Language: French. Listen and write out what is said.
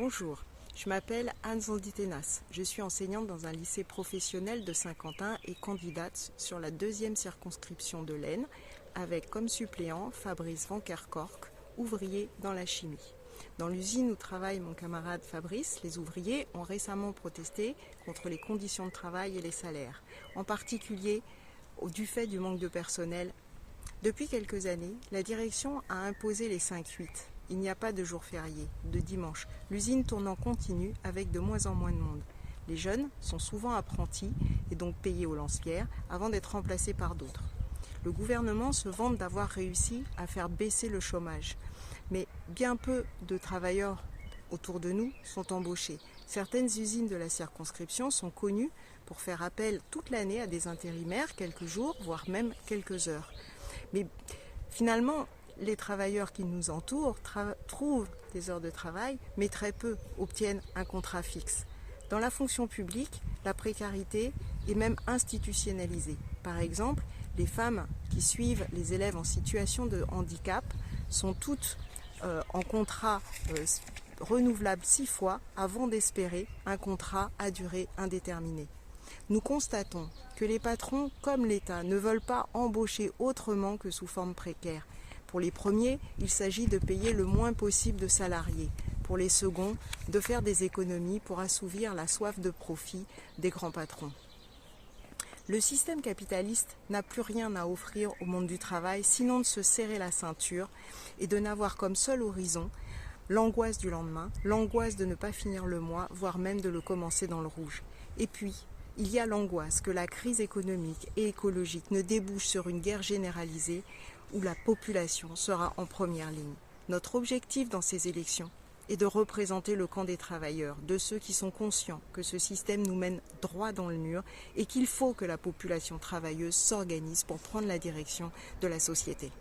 Bonjour, je m'appelle Anne Zoldi-Tenas. Je suis enseignante dans un lycée professionnel de Saint-Quentin et candidate sur la 2e circonscription de l'Aisne avec comme suppléant Fabrice Van Kerkhorst, ouvrier dans la chimie. Dans l'usine où travaille mon camarade Fabrice, les ouvriers ont récemment protesté contre les conditions de travail et les salaires, en particulier du fait du manque de personnel. Depuis quelques années, la direction a imposé les 5-8. Il n'y a pas de jour férié, de dimanche. L'usine tourne en continu avec de moins en moins de monde. Les jeunes sont souvent apprentis et donc payés au lance-pierre avant d'être remplacés par d'autres. Le gouvernement se vante d'avoir réussi à faire baisser le chômage. Mais bien peu de travailleurs autour de nous sont embauchés. Certaines usines de la circonscription sont connues pour faire appel toute l'année à des intérimaires, quelques jours, voire même quelques heures. Mais finalement, les travailleurs qui nous entourent trouvent des heures de travail, mais très peu obtiennent un contrat fixe. Dans la fonction publique, la précarité est même institutionnalisée. Par exemple, les femmes qui suivent les élèves en situation de handicap sont toutes en contrat renouvelable 6 fois avant d'espérer un contrat à durée indéterminée. Nous constatons que les patrons, comme l'État, ne veulent pas embaucher autrement que sous forme précaire. Pour les premiers, il s'agit de payer le moins possible de salariés. Pour les seconds, de faire des économies pour assouvir la soif de profit des grands patrons. Le système capitaliste n'a plus rien à offrir au monde du travail, sinon de se serrer la ceinture et de n'avoir comme seul horizon l'angoisse du lendemain, l'angoisse de ne pas finir le mois, voire même de le commencer dans le rouge. Et puis, il y a l'angoisse que la crise économique et écologique ne débouche sur une guerre généralisée où la population sera en première ligne. Notre objectif dans ces élections est de représenter le camp des travailleurs, de ceux qui sont conscients que ce système nous mène droit dans le mur et qu'il faut que la population travailleuse s'organise pour prendre la direction de la société.